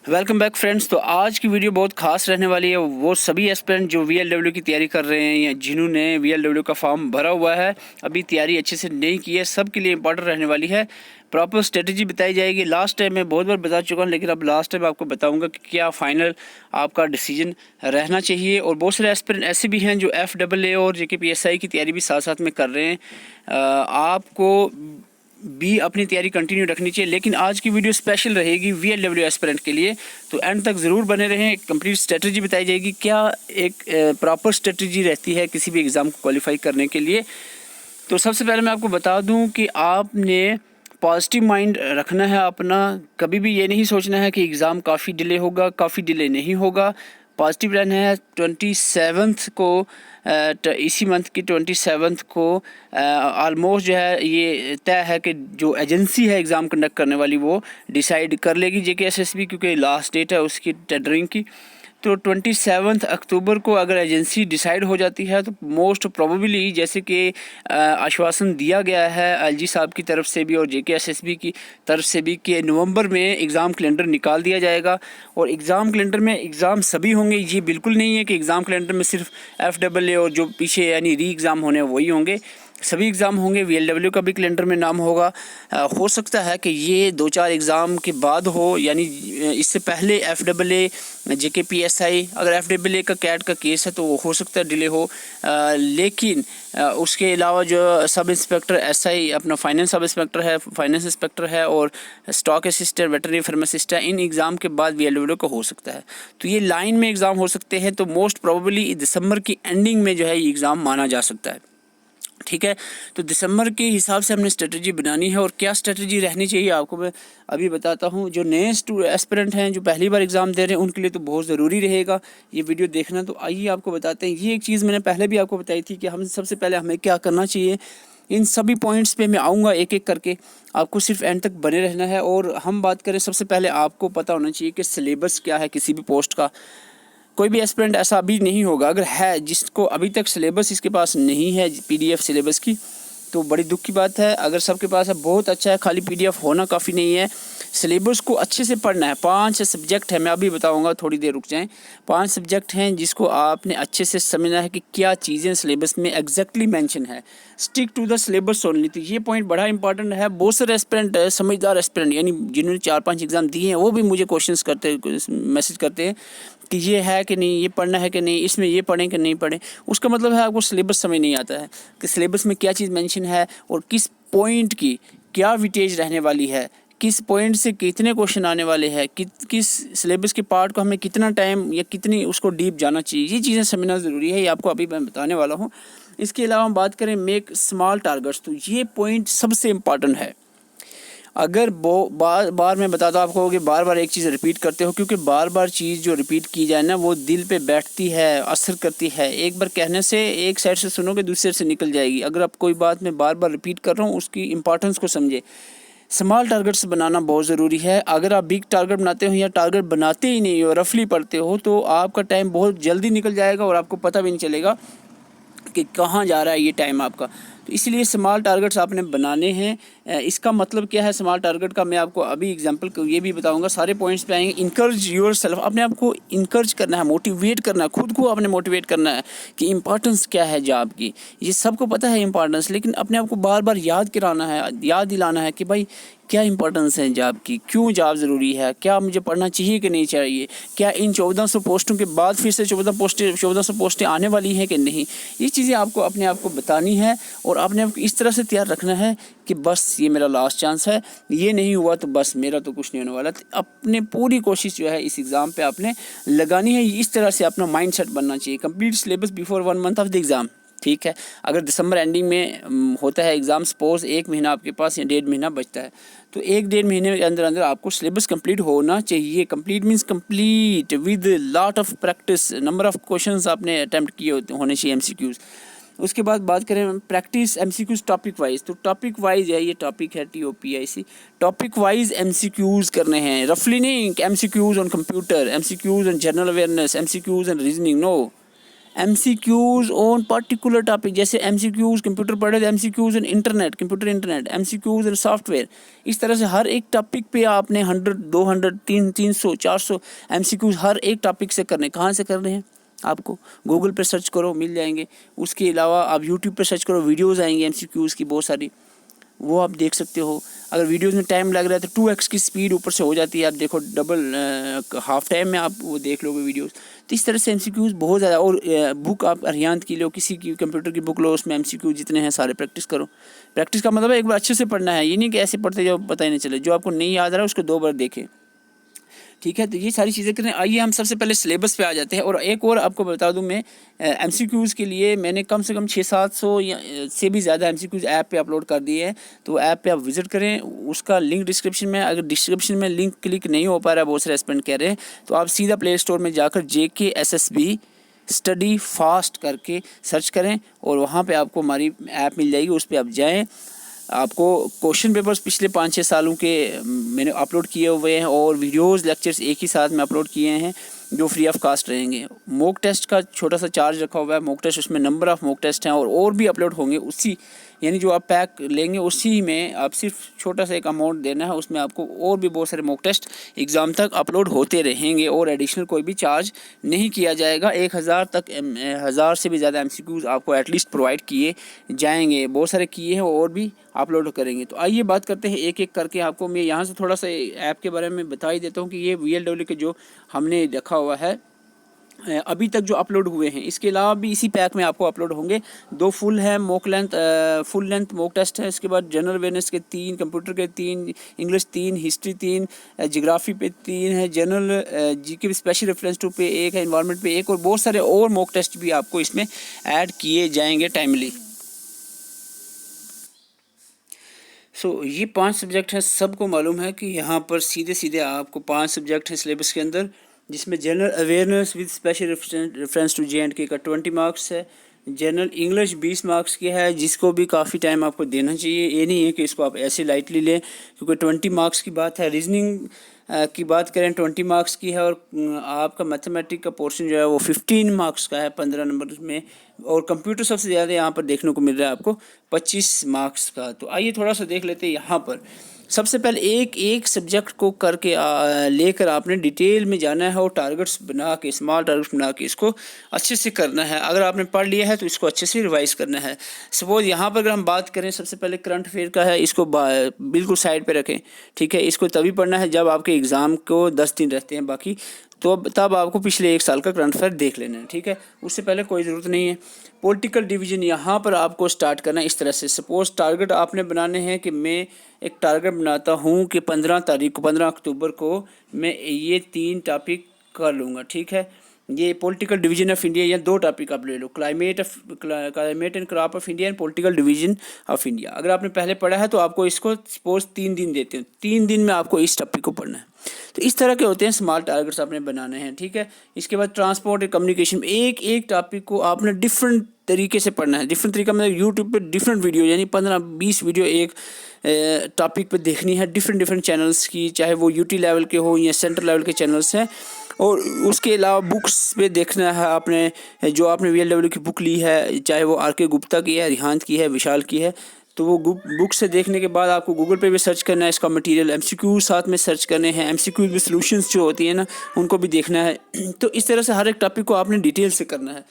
Welcome back friends. तो आज की वीडियो बहुत खास रहने वाली है। वो सभी एस्पिरेंट जो VLW की तैयारी कर रहे हैं या जिन्होंने VLW का फॉर्म भरा हुआ है, अभी तैयारी अच्छे से नहीं की है, सब के लिए इंपॉर्टेंट रहने वाली है। प्रॉपर स्ट्रेटजी बताई जाएगी। लास्ट टाइम मैं बहुत बार बता चुका हूँ, लेकिन अब लास्ट टाइम आपको बताऊंगा कि क्या फाइनल आपका डिसीजन रहना चाहिए। और बहुत सारे एस्पिरेंट ऐसे भी हैं जो FAA और JKPSI की तैयारी भी साथ साथ में कर रहे हैं। आपको भी अपनी तैयारी कंटिन्यू रखनी चाहिए, लेकिन आज की वीडियो स्पेशल रहेगी VLW एस्पिरेंट के लिए। तो एंड तक ज़रूर बने रहें। एक कंप्लीट स्ट्रेटजी बताई जाएगी, क्या एक प्रॉपर स्ट्रेटजी रहती है किसी भी एग्ज़ाम को क्वालिफाई करने के लिए। तो सबसे पहले मैं आपको बता दूं कि आपने पॉजिटिव माइंड रखना है अपना। कभी भी ये नहीं सोचना है कि एग्ज़ाम काफ़ी डिले होगा, काफ़ी डिले नहीं होगा। पॉजिटिव रहना है। 27 को इसी मंथ की 27 को ऑलमोस्ट जो है ये तय है कि जो एजेंसी है एग्ज़ाम कंडक्ट करने वाली वो डिसाइड कर लेगी JKSSB, क्योंकि लास्ट डेट है उसकी टेंडरिंग की। तो 27 अक्टूबर को अगर एजेंसी डिसाइड हो जाती है तो मोस्ट प्रोबेबली, जैसे कि आश्वासन दिया गया है LG साहब की तरफ से भी और JKSSB की तरफ से भी, कि नवंबर में एग्ज़ाम कैलेंडर निकाल दिया जाएगा। और एग्ज़ाम कैलेंडर में एग्ज़ाम सभी होंगे। ये बिल्कुल नहीं है कि एग्ज़ाम कैलेंडर में सिर्फ FAA और जो पीछे यानी री एग्ज़ाम होने वही होंगे, सभी एग्ज़ाम होंगे। VLW का भी कैलेंडर में नाम होगा। हो सकता है कि ये 2-4 एग्ज़ाम के बाद हो, यानी इससे पहले FAA JKPSI, अगर FAA का कैट का केस है तो वो हो सकता है डिले हो। लेकिन उसके अलावा जो सब इंस्पेक्टर SI अपना फाइनेंस सब इंस्पेक्टर है, फाइनेंस इंस्पेक्टर है और स्टॉक असिस्टेंट, वेटरनरी फार्मासिस्ट है, इन एग्ज़ाम के बाद VLW का हो सकता है। तो ये लाइन में एग्ज़ाम हो सकते हैं। तो मोस्ट प्रोबेबली दिसंबर की एंडिंग में जो है ये एग्ज़ाम माना जा सकता है। ठीक है, तो दिसंबर के हिसाब से हमने स्ट्रेटजी बनानी है। और क्या स्ट्रेटजी रहनी चाहिए आपको मैं अभी बताता हूँ। जो नए एस्पिरेंट हैं जो पहली बार एग्ज़ाम दे रहे हैं उनके लिए तो बहुत ज़रूरी रहेगा ये वीडियो देखना। तो आइए आपको बताते हैं। ये एक चीज़ मैंने पहले भी आपको बताई थी कि हम सबसे पहले हमें क्या करना चाहिए। इन सभी पॉइंट्स पे मैं आऊँगा एक एक करके, आपको सिर्फ एंड तक बने रहना है। और हम बात करें, सबसे पहले आपको पता होना चाहिए कि सिलेबस क्या है किसी भी पोस्ट का। कोई भी एस्पिरेंट ऐसा अभी नहीं होगा, अगर है जिसको अभी तक सिलेबस इसके पास नहीं है PDF सिलेबस की, तो बड़ी दुख की बात है। अगर सबके पास है बहुत अच्छा है, खाली PDF होना काफ़ी नहीं है। सिलेबस को अच्छे से पढ़ना है। 5 सब्जेक्ट है, मैं अभी बताऊंगा, थोड़ी देर रुक जाएं। 5 सब्जेक्ट हैं जिसको आपने अच्छे से समझना है कि क्या चीज़ें सिलेबस में एग्जैक्टली मेंशन है। Stick to the syllabus only. तो ये पॉइंट बड़ा इंपॉर्टेंट है। बहुत सारे एस्पिरेंट समझदार एस्पिरेंट यानी जिन्होंने 4-5 एग्ज़ाम दिए हैं वो भी मुझे क्वेश्चंस करते, मैसेज करते हैं कि ये है कि नहीं, ये पढ़ना है कि नहीं, इसमें ये पढ़ें कि नहीं पढ़ें। उसका मतलब है आपको सिलेबस समझ नहीं आता है कि सिलेबस में क्या चीज़ मेंशन है और किस पॉइंट की क्या वेटेज रहने वाली है, किस पॉइंट से कितने क्वेश्चन आने वाले हैं, किस सिलेबस के पार्ट को हमें कितना टाइम या कितनी उसको डीप जाना चाहिए। ये चीज़ें समझना ज़रूरी है। ये आपको अभी मैं बताने वाला हूँ। इसके अलावा हम बात करें मेक स्मॉल टारगेट्स, तो ये पॉइंट सबसे इम्पॉर्टेंट है। अगर बार बार मैं बताता हूँ आपको कि बार बार एक चीज़ रिपीट करते हो, क्योंकि बार बार चीज़ जो रिपीट की जाए ना वो दिल पे बैठती है, असर करती है। एक बार कहने से एक साइड से सुनोगे दूसरे से निकल जाएगी। अगर आप कोई बात मैं बार बार रिपीट कर रहा हूँ उसकी इंपॉर्टेंस को समझे। स्मॉल टारगेट्स बनाना बहुत ज़रूरी है। अगर आप बिग टारगेट बनाते हो या टारगेट बनाते ही नहीं हो, रफली पढ़ते हो, तो आपका टाइम बहुत जल्दी निकल जाएगा और आपको पता भी नहीं चलेगा कि कहाँ जा रहा है ये टाइम आपका। तो इसलिए स्मॉल टारगेट्स आपने बनाने हैं। इसका मतलब क्या है स्मॉल टारगेट का, मैं आपको अभी एग्जांपल को ये भी बताऊंगा। सारे पॉइंट्स पे आएंगे। इनकरेज योर सेल्फ, अपने आप को इनकरेज करना है, मोटिवेट करना है, खुद को आपने मोटिवेट करना है कि इंपॉर्टेंस क्या है जॉब की। ये सबको पता है इंपॉर्टेंस, लेकिन अपने आप को बार बार याद कराना है, याद दिलाना है कि भाई क्या इंपॉर्टेंस है जॉब की, क्यों जॉब ज़रूरी है, क्या मुझे पढ़ना चाहिए कि नहीं चाहिए, क्या इन 1400 पोस्टों के बाद फिर से 1400 पोस्टें आने वाली हैं कि नहीं। ये चीज़ें आपको अपने आप को बतानी है और अपने आप को इस तरह से तैयार रखना है कि बस ये मेरा लास्ट चांस है, ये नहीं हुआ तो बस मेरा तो कुछ नहीं होने वाला। अपने पूरी कोशिश जो है इस एग्ज़ाम पे आपने लगानी है। इस तरह से अपना माइंड सेट बनना चाहिए। Complete syllabus before 1 month of the exam. ठीक है, अगर दिसंबर एंडिंग में होता है एग्ज़ाम, सपोज 1 महीना आपके पास या 1.5 महीना बचता है, तो 1-1.5 महीने के अंदर अंदर आपको सिलेबस कंप्लीट होना चाहिए। Complete means complete with lot of practice. Number of questions आपने अटैम्प्ट किए होने चाहिए MCQs। उसके बाद बात करें प्रैक्टिस MCQs टॉपिक वाइज, तो टॉपिक वाइज है, ये टॉपिक है TOPIC, टॉपिक वाइज MCQs करने हैं। रफली नहीं MCQs on computer, MCQs on general awareness, MCQs on reasoning, no. MCQs on particular topic, जैसे MCQs कंप्यूटर पढ़े तो MCQs on internet, computer internet, MCQs on software. इस तरह से हर एक टॉपिक पे आपने 100, 200, 300, 400 MCQs हर एक टॉपिक से करने। कहाँ से करने हैं आपको? गूगल पे सर्च करो, मिल जाएंगे। उसके अलावा आप यूट्यूब पे सर्च करो, वीडियोज़ आएंगी MCQs की बहुत सारी, वो आप देख सकते हो। अगर वीडियोस में टाइम लग रहा है तो 2x की स्पीड ऊपर से हो जाती है, आप देखो डबल हाफ टाइम में आप वो देख लोगे वीडियोस। तो इस तरह से MCQs बहुत ज़्यादा। और बुक आप अरिहंत की लो, किसी की कंप्यूटर की बुक लो, उसमें MCQ जितने हैं सारे प्रैक्टिस करो। प्रैक्टिस का मतलब है एक बार अच्छे से पढ़ना है, ये नहीं कि ऐसे पढ़ते जाओ पता ही नहीं चले। जो आपको नहीं याद रहा है उसको 2 बार देखें, ठीक है। तो ये सारी चीज़ें करें। आइए हम सबसे पहले सिलेबस पे आ जाते हैं। और एक और आपको बता दूं, मैं MCQs के लिए मैंने कम से कम 600-700 या से भी ज़्यादा MCQs ऐप पे अपलोड कर दिए हैं। तो ऐप पे आप विज़िट करें, उसका लिंक डिस्क्रिप्शन में। अगर डिस्क्रिप्शन में लिंक क्लिक नहीं हो पा रहा है, बहुत सारे एस्पिरेंट कह रहे हैं, तो आप सीधा प्ले स्टोर में जाकर JKSSB स्टडी फास्ट करके सर्च करें और वहाँ पे आपको हमारी ऐप मिल जाएगी। उस पर आप जाएँ। आपको क्वेश्चन पेपर्स पिछले 5-6 सालों के मैंने अपलोड किए हुए हैं और वीडियोस लेक्चर्स एक ही साथ में अपलोड किए हैं जो फ्री ऑफ कास्ट रहेंगे। मॉक टेस्ट का छोटा सा चार्ज रखा हुआ है। मॉक टेस्ट, उसमें नंबर ऑफ़ मॉक टेस्ट हैं और भी अपलोड होंगे उसी, यानी जो आप पैक लेंगे उसी में आप सिर्फ छोटा सा एक अमाउंट देना है, उसमें आपको और भी बहुत सारे मॉक टेस्ट एग्ज़ाम तक अपलोड होते रहेंगे और एडिशनल कोई भी चार्ज नहीं किया जाएगा। 1000 तक 1000 से भी ज़्यादा MCQs आपको एटलीस्ट प्रोवाइड किए जाएंगे। बहुत सारे किए हैं और भी अपलोड करेंगे। तो आइए बात करते हैं एक एक करके। आपको मैं यहाँ से थोड़ा सा ऐप के बारे में बता ही देता हूँ कि ये VLW के जो हमने रखा हुआ है अभी तक जो अपलोड हुए हैं, इसके अलावा भी इसी पैक में आपको अपलोड होंगे। 2 फुल है फुल लेंथ मॉक टेस्ट है। इसके बाद जनरल अवेयरनेस के 3, कंप्यूटर के 3, इंग्लिश 3, हिस्ट्री 3, जियोग्राफी पे 3 है, general GK special reference to पे 1 है, एनवायरनमेंट पे 1 और बहुत सारे और मॉक टेस्ट भी आपको इसमें ऐड किए जाएंगे टाइमली। ये 5 सब्जेक्ट हैं। सबको मालूम है कि यहाँ पर सीधे सीधे आपको 5 सब्जेक्ट हैं सिलेबस के अंदर, जिसमें general awareness with special reference to JNK का 20 मार्क्स है। जनरल इंग्लिश 20 मार्क्स की है, जिसको भी काफ़ी टाइम आपको देना चाहिए। ये नहीं है कि इसको आप ऐसे लाइटली लें, क्योंकि 20 मार्क्स की बात है। रीजनिंग की बात करें 20 मार्क्स की है और आपका मैथमेटिक का पोर्शन जो है वो 15 मार्क्स का है 15 नंबर में। और कंप्यूटर सबसे ज़्यादा यहाँ पर देखने को मिल रहा है आपको 25 मार्क्स का। तो आइए थोड़ा सा देख लेते हैं यहाँ पर। सबसे पहले एक एक सब्जेक्ट को करके लेकर आपने डिटेल में जाना है और टारगेट्स बना के, स्मॉल टारगेट्स बना के इसको अच्छे से करना है। अगर आपने पढ़ लिया है तो इसको अच्छे से रिवाइज करना है। सपोज यहाँ पर अगर हम बात करें, सबसे पहले करंट अफेयर का है, इसको बिल्कुल साइड पे रखें, ठीक है। इसको तभी पढ़ना है जब आपके एग्ज़ाम को 10 दिन रहते हैं बाकी, तो तब आपको पिछले 1 साल का करंट अफेयर देख लेना है, ठीक है। उससे पहले कोई ज़रूरत नहीं है। पॉलिटिकल डिवीजन यहाँ पर आपको स्टार्ट करना है इस तरह से। सपोज टारगेट आपने बनाने हैं कि मैं एक टारगेट बनाता हूँ कि 15 अक्टूबर को मैं ये 3 टॉपिक कर लूँगा, ठीक है। ये पॉलिटिकल डिवीजन ऑफ इंडिया, या 2 टॉपिक आप ले लो, climate and crop of India and political division of India. अगर आपने पहले पढ़ा है तो आपको इसको सपोज 3 दिन देते हैं, 3 दिन में आपको इस टॉपिक को पढ़ना है। तो इस तरह के होते हैं स्मॉल टारगेट्स आपने बनाने हैं, ठीक है। इसके बाद ट्रांसपोर्ट और कम्युनिकेशन, एक एक टॉपिक को आपने डिफरेंट तरीके से पढ़ना है। डिफरेंट तरीका मतलब यूट्यूब पे डिफरेंट वीडियो, यानी 15-20 वीडियो एक टॉपिक पे देखनी है, डिफरेंट चैनल्स की, चाहे वो UT लेवल के हो या सेंट्रल लेवल के चैनल्स हैं। और उसके अलावा बुक्स पे देखना है आपने, जो आपने VLW की बुक ली है, चाहे वो RK गुप्ता की है, अरिहंत की है, विशाल की है, तो वो बुक से देखने के बाद आपको गूगल पे भी सर्च करना है इसका मटेरियल। MCQ साथ में सर्च करने हैं, MCQ भी सॉल्यूशंस जो होती है ना, उनको भी देखना है। तो इस तरह से हर एक टॉपिक को आपने डिटेल से करना है।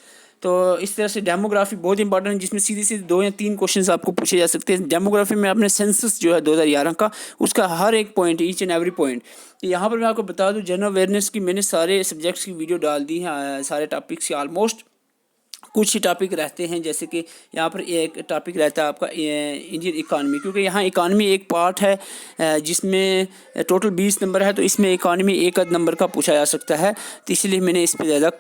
तो इस तरह से डेमोग्राफी बहुत इंपॉर्टेंट है, जिसमें सीधे 2 या 3 क्वेश्चंस आपको पूछे जा सकते हैं। डेमोग्राफी में आपने सेंसस जो है 2011 का, उसका हर एक point, each and every point. तो यहाँ पर मैं आपको बता दूँ, जनरल अवेयरनेस की मैंने सारे सब्जेक्ट्स की वीडियो डाल दी हैं, सारे टॉपिक्स की ऑलमोस्ट। कुछ ही टॉपिक रहते हैं, जैसे कि यहाँ पर एक टॉपिक रहता है आपका इंडियन इकानमी, क्योंकि यहाँ इकानमी एक पार्ट है जिसमें टोटल 20 नंबर है, तो इसमें इकानमी 1 आध नंबर का पूछा जा सकता है। तो इसलिए मैंने इस पर ज़्यादा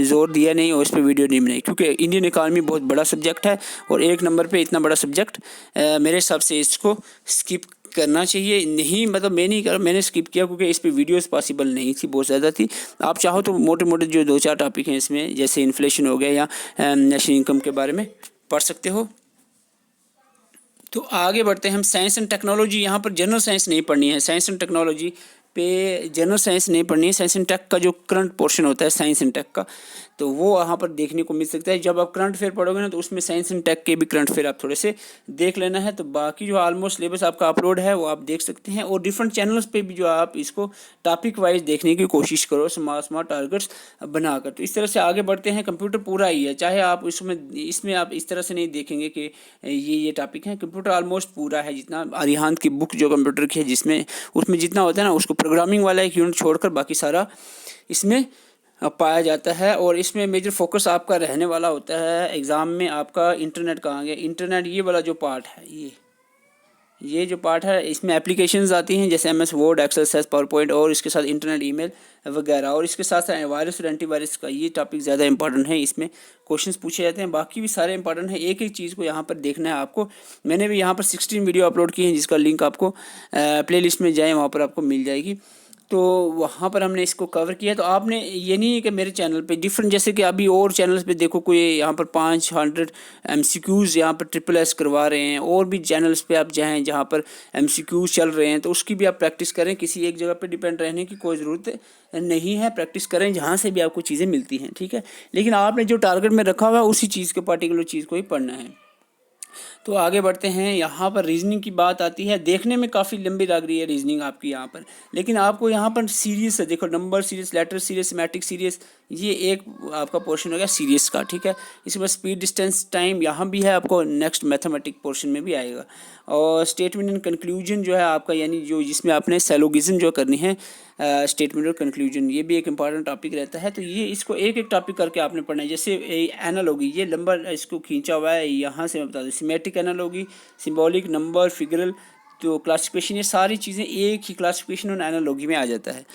जोर दिया नहीं और इस पर वीडियो नहीं बनाई, क्योंकि इंडियन इकानमी बहुत बड़ा सब्जेक्ट है और 1 नंबर पर इतना बड़ा सब्जेक्ट मेरे हिसाब से इसको स्किप करना चाहिए। नहीं मतलब मैं नहीं कर, मैंने स्किप किया क्योंकि इस पे वीडियोस पॉसिबल नहीं थी, बहुत ज़्यादा थी। आप चाहो तो मोटे मोटे जो 2-4 टॉपिक हैं इसमें, जैसे इन्फ्लेशन हो गया या नेशनल इनकम के बारे में पढ़ सकते हो। तो आगे बढ़ते हैं हम। साइंस एंड टेक्नोलॉजी, यहाँ पर जनरल साइंस नहीं पढ़नी है, साइंस एंड टेक्नोलॉजी पे जनरल साइंस नहीं पढ़नी है, साइंस एंड टेक का जो करंट पोर्शन होता है साइंस एंड टेक का, तो वो वहाँ पर देखने को मिल सकता है। जब आप करंट अफेयर पढ़ोगे ना तो उसमें साइंस एंड टेक के भी करंट अफेयर आप थोड़े से देख लेना है। तो बाकी जो ऑलमोस्ट सिलेबस आपका अपलोड है वो आप देख सकते हैं, और डिफरेंट चैनल्स पे भी जो आप इसको टॉपिक वाइज देखने की कोशिश करो, स्मार्ट टारगेट्स बनाकर। तो इस तरह से आगे बढ़ते हैं। कंप्यूटर पूरा ही है, चाहे आप इसमें आप इस तरह से नहीं देखेंगे कि ये टॉपिक है। कंप्यूटर ऑलमोस्ट पूरा है, जितना अरिहंत की बुक जो कंप्यूटर की है जिसमें उसमें जितना होता है ना, उसको प्रोग्रामिंग वाला एक यूनिट छोड़कर बाकी सारा इसमें पाया जाता है। और इसमें मेजर फोकस आपका रहने वाला होता है एग्ज़ाम में आपका इंटरनेट का। आगे इंटरनेट ये वाला जो पार्ट है, ये जो पार्ट है, इसमें एप्लीकेशंस आती हैं जैसे MS वर्ड, एक्सेल, सेस, पावर पॉइंट, और इसके साथ इंटरनेट, ईमेल वगैरह, और इसके साथ साथ वायरस और एंटीवायरस का ये टॉपिक ज़्यादा इंपॉर्टेंट है। इसमें क्वेश्चंस पूछे जाते हैं, बाकी भी सारे इंपॉर्टेंट है। एक एक चीज़ को यहाँ पर देखना है आपको। मैंने भी यहाँ पर 16 वीडियो अपलोड की हैं जिसका लिंक आपको प्लेलिस्ट में जाए वहाँ पर आपको मिल जाएगी। तो वहाँ पर हमने इसको कवर किया। तो आपने ये नहीं है कि मेरे चैनल पे डिफरेंट, जैसे कि अभी और चैनल्स पे देखो कोई यहाँ पर 500 MCQs यहाँ पर SSS करवा रहे हैं, और भी चैनल्स पे आप जाएँ जहाँ पर MCQs चल रहे हैं, तो उसकी भी आप प्रैक्टिस करें। किसी एक जगह पे डिपेंड रहने की कोई ज़रूरत नहीं है, प्रैक्टिस करें जहाँ से भी आपको चीज़ें मिलती हैं, ठीक है। लेकिन आपने जो टारगेट में रखा हुआ है उसी चीज़ के पर्टिकुलर चीज़ को ही पढ़ना है। तो आगे बढ़ते हैं। यहाँ पर रीजनिंग की बात आती है, देखने में काफ़ी लंबी लग रही है रीजनिंग आपकी यहाँ पर, लेकिन आपको यहाँ पर सीरीज है, देखो number series, letter series, matrix series, ये एक आपका पोर्शन हो गया सीरीज का, ठीक है। इसके बाद स्पीड, डिस्टेंस, टाइम यहाँ भी है आपको, नेक्स्ट मैथमेटिक पोर्शन में भी आएगा। और स्टेटमेंट एंड कंक्लूजन जो है आपका, यानी जो जिसमें आपने सैलोगिज्म जो करनी है, स्टेटमेंट और कंक्लूजन, ये भी एक इंपॉर्टेंट टॉपिक रहता है। तो ये इसको एक एक टॉपिक करके आपने पढ़ना है। जैसे एनालॉगी, ये लंबा इसको खींचा हुआ है, यहाँ से मैं बता दूँ, symmetric analogy, symbolic, number, figural, तो क्लासिफिकेशन, ये सारी चीज़ें एक ही क्लासिफिकेशन और एनालॉगी में आ जाता है।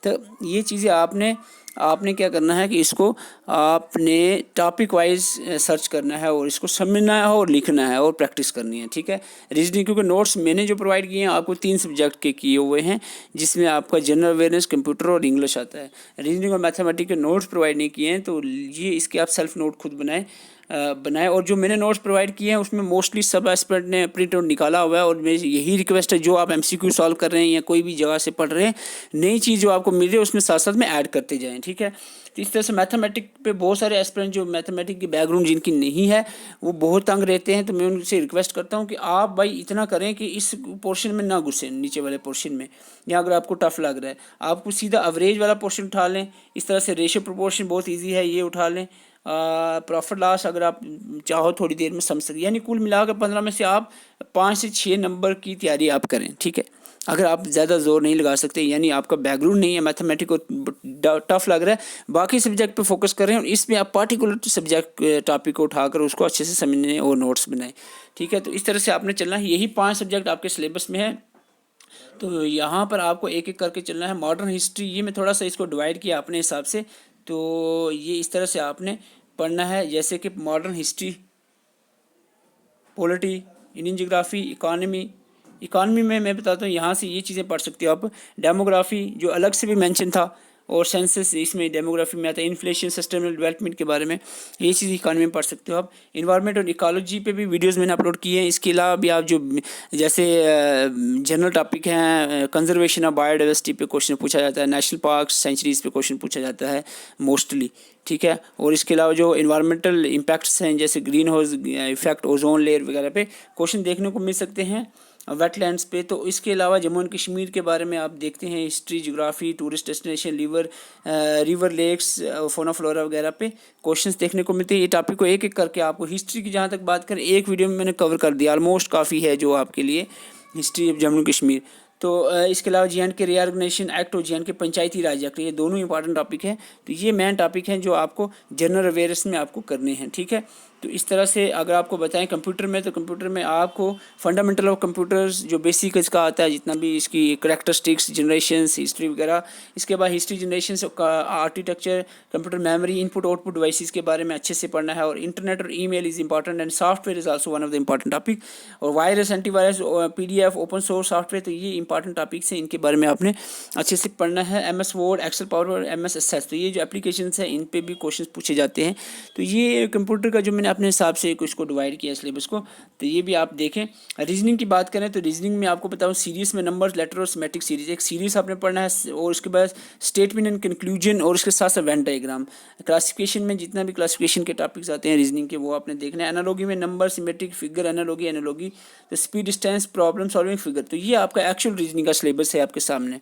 तो ये चीज़ें आपने क्या करना है कि इसको आपने टॉपिक वाइज सर्च करना है, और इसको समझना है और लिखना है और प्रैक्टिस करनी है, ठीक है। रीजनिंग, क्योंकि नोट्स मैंने जो प्रोवाइड किए हैं आपको 3 सब्जेक्ट के किए हुए हैं, जिसमें आपका जनरल अवेयरनेस, कंप्यूटर और इंग्लिश आता है। रीजनिंग और मैथमेटिक्स के नोट्स प्रोवाइड नहीं किए हैं, तो ये इसके आप सेल्फ नोट खुद बनाए। और जो मैंने नोट्स प्रोवाइड किए हैं उसमें मोस्टली सब एस्पिरेंट ने प्रिंट आउट निकाला हुआ है। और मेरी यही रिक्वेस्ट है, जो आप MCQ सॉल्व कर रहे हैं या कोई भी जगह से पढ़ रहे हैं, नई चीज़ जो आपको मिल रही है उसमें साथ साथ में ऐड करते जाएं, ठीक है। तो इस तरह से मैथमेटिक पे बहुत सारे एस्पिरेंट जो मैथमेटिक की बैकग्राउंड जिनकी नहीं है वो बहुत तंग रहते हैं। तो मैं उनसे रिक्वेस्ट करता हूँ कि आप भाई इतना करें कि इस पोर्शन में ना घुसें, नीचे वाले पोर्शन में, या अगर आपको टफ लग रहा है आपको सीधा एवरेज वाला पोर्शन उठा लें। इस तरह से रेशियो प्रोपोर्शन बहुत ईजी है, ये उठा लें। प्रॉफिट लॉस अगर आप चाहो थोड़ी देर में समझ सकते, यानी कुल मिलाकर 15 में से आप 5 से 6 नंबर की तैयारी आप करें, ठीक है। अगर आप ज़्यादा जोर नहीं लगा सकते, यानी आपका बैकग्राउंड नहीं है मैथमेटिक्स को टफ लग रहा है, बाकी सब्जेक्ट पे फोकस करें और इसमें आप पार्टिकुलर सब्जेक्ट टॉपिक को उठाकर उसको अच्छे से समझने और नोट्स बनाएं, ठीक है। तो इस तरह से आपने चलना है। यही 5 सब्जेक्ट आपके सिलेबस में है, तो यहाँ पर आपको एक एक करके चलना है। मॉडर्न हिस्ट्री, ये मैं थोड़ा सा इसको डिवाइड किया अपने हिसाब से, तो ये इस तरह से आपने पढ़ना है। जैसे कि modern history, polity, Indian geography, economy में मैं बताता हूँ, यहाँ से ये चीज़ें पढ़ सकते हो आप। डेमोग्राफी जो अलग से भी मेंशन था, और सेंसस इसमें डेमोग्राफी में आता है। इन्फ्लेशन, सस्टेनेबल डेवलपमेंट के बारे में ये चीज़ इकॉनमी में पढ़ सकते हो आप। इन्वायरमेंट और इकोलॉजी पे भी वीडियोस मैंने अपलोड किए हैं। इसके अलावा भी आप जो जैसे जनरल टॉपिक हैं, कंजर्वेशन ऑफ बायोडाइवर्सिटी पे क्वेश्चन पूछा जाता है, नेशनल पार्क, सेंचुरीज पे क्वेश्चन पूछा जाता है मोस्टली, ठीक है। और इसके अलावा जो इन्वायरमेंटल इम्पैक्ट्स हैं जैसे green house effect, ozone layer वगैरह पे क्वेश्चन देखने को मिल सकते हैं, वेटलैंड्स पे। तो इसके अलावा जम्मू एंड कश्मीर के बारे में आप देखते हैं, history, geography, tourist destination, river lakes, fauna flora वगैरह पे क्वेश्चंस देखने को मिलते हैं। ये टॉपिक को एक एक करके आपको, हिस्ट्री की जहाँ तक बात करें एक वीडियो में मैंने कवर कर दिया, ऑलमोस्ट काफ़ी है जो आपके लिए हिस्ट्री ऑफ जम्मू कश्मीर। तो इसके अलावा JNK रीऑर्गेनाइजेशन एक्ट और JNK पंचायती राज एक्ट, ये दोनों इंपॉर्टेंट टॉपिक हैं। तो ये मेन टॉपिक हैं जो आपको जनरल अवेयरनेस में आपको करने हैं, ठीक है। तो इस तरह से अगर आपको बताएं कंप्यूटर में, तो कंप्यूटर में आपको फंडामेंटल ऑफ कंप्यूटर्स जो बेसिक इसका आता है, जितना भी इसकी करैक्टरिस्टिक्स, जनरेशंस, हिस्ट्री वगैरह। इसके बाद हिस्ट्री, जनरेशंस का architecture, computer memory, input output devices के बारे में अच्छे से पढ़ना है। और इंटरनेट और email is important, and software is also one of the important topic. और virus, antivirus, PDF, open source software, तो ये इंपॉर्टेंट टॉपिक्स हैं, इनके बारे में आपने अच्छे से पढ़ना है। MS word, excel, power, MS access, तो ये जो एप्लीकेशन है इन पर भी क्वेश्चन पूछे जाते हैं। तो ये कंप्यूटर का जो मैंने मैंने अपने हिसाब से इसको डिवाइड किया सिलेबस को, तो ये भी आप देखें। रीजनिंग की बात करें तो रीजनिंग में आपको बताऊँ सीरीज़ में नंबर्स, लेटर और सिमेट्रिक सीरीज़, एक सीरीज़ आपने पढ़ना है और उसके बाद स्टेटमेंट एंड कंक्लूजन और उसके साथ साथ वेन डायग्राम। क्लासिफिकेशन में जितना भी क्लासिफिकेशन के टॉपिक्स आते हैं रीजनिंग के वो आपने देखना है। एनालॉजी में नंबर, सिमेट्रिक, फिगर, एनालॉजी तो speed, distance, problem solving, figure. तो ये आपका एक्चुअल रीजनिंग का सिलेबस है आपके सामने।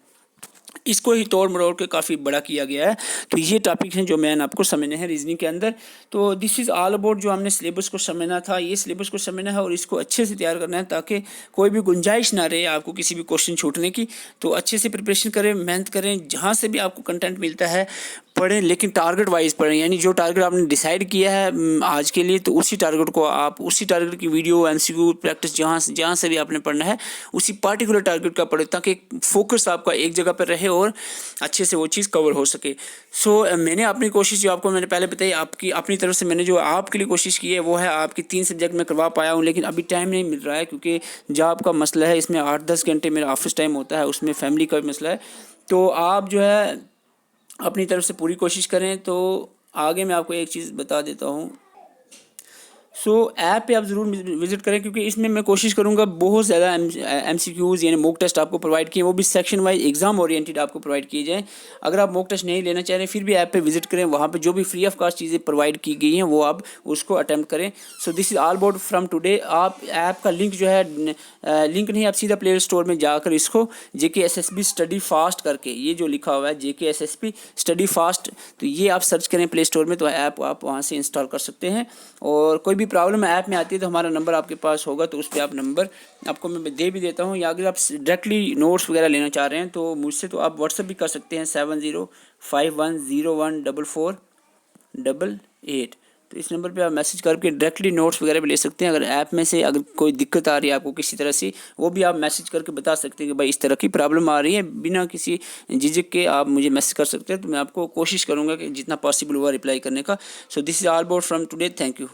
इसको ही तोड़ मरोड़ के काफ़ी बड़ा किया गया है। तो ये टॉपिक हैं जो मैंने आपको समझने हैं रीजनिंग के अंदर। तो दिस इज़ ऑल अबाउट जो हमने सिलेबस को समझना था, ये सिलेबस को समझना है और इसको अच्छे से तैयार करना है ताकि कोई भी गुंजाइश ना रहे आपको किसी भी क्वेश्चन छूटने की। तो अच्छे से प्रिपरेशन करें, मेहनत करें, जहाँ से भी आपको कंटेंट मिलता है पढ़ें, लेकिन टारगेट वाइज पढ़ें, यानी जो टारगेट आपने डिसाइड किया है आज के लिए, तो उसी टारगेट को आप उसी टारगेट की वीडियो, एमसीक्यू, प्रैक्टिस जहाँ से भी आपने पढ़ना है उसी पार्टिकुलर टारगेट का पढ़ें ताकि फोकस आपका एक जगह पर रहे और अच्छे से वो चीज़ कवर हो सके। सो मैंने अपनी कोशिश जो आपको मैंने पहले बताई, आपकी अपनी तरफ से मैंने जो आपके लिए कोशिश की है वो है आपकी 3 सब्जेक्ट में करवा पाया हूँ, लेकिन अभी टाइम नहीं मिल रहा है क्योंकि जॉब का मसला है, इसमें 8-10 घंटे मेरा ऑफिस टाइम होता है, उसमें फैमिली का भी मसला है। तो आप जो है अपनी तरफ से पूरी कोशिश करें। तो आगे मैं आपको एक चीज़ बता देता हूँ। ऐप पे आप ज़रूर विज़िट करें क्योंकि इसमें मैं कोशिश करूँगा बहुत ज़्यादा एमसीक्यूज़ यानी मॉक टेस्ट आपको प्रोवाइड किए, वो भी सेक्शन वाइज एग्जाम ओरिएंटेड आपको प्रोवाइड किए जाएँ। अगर आप मॉक टेस्ट नहीं लेना चाह रहे फिर भी ऐप पे विज़िट करें, वहाँ पे जो भी फ्री ऑफ कॉस्ट चीज़ें प्रोवाइड की गई हैं वो आप उसको अटैम्प्ट करें। So this is all about from today. आप ऐप का लिंक जो है लिंक नहीं, आप सीधा प्ले स्टोर में जाकर इसको JKSSB स्टडी फास्ट करके, ये जो लिखा हुआ है JKSSB स्टडी फास्ट, तो ये आप सर्च करें प्ले स्टोर में तो ऐप आप वहाँ से इंस्टॉल कर सकते हैं। और कोई भी प्रॉब्लम ऐप में आती है तो हमारा नंबर आपके पास होगा, तो उस पर आप नंबर आपको मैं दे भी देता हूँ, या अगर आप डायरेक्टली नोट्स वगैरह लेना चाह रहे हैं तो मुझसे तो आप व्हाट्सएप भी कर सकते हैं 7051014488। तो इस नंबर पे आप मैसेज करके डायरेक्टली नोट्स वगैरह भी ले सकते हैं। अगर ऐप में से अगर कोई दिक्कत आ रही है आपको किसी तरह से, वो भी आप मैसेज करके बता सकते हैं कि भाई इस तरह की प्रॉब्लम आ रही है, बिना किसी झिझक के आप मुझे मैसेज कर सकते हैं। तो मैं आपको कोशिश करूँगा कि जितना पॉसिबल हुआ रिप्लाई करने का। So this is all about from today. Thank you.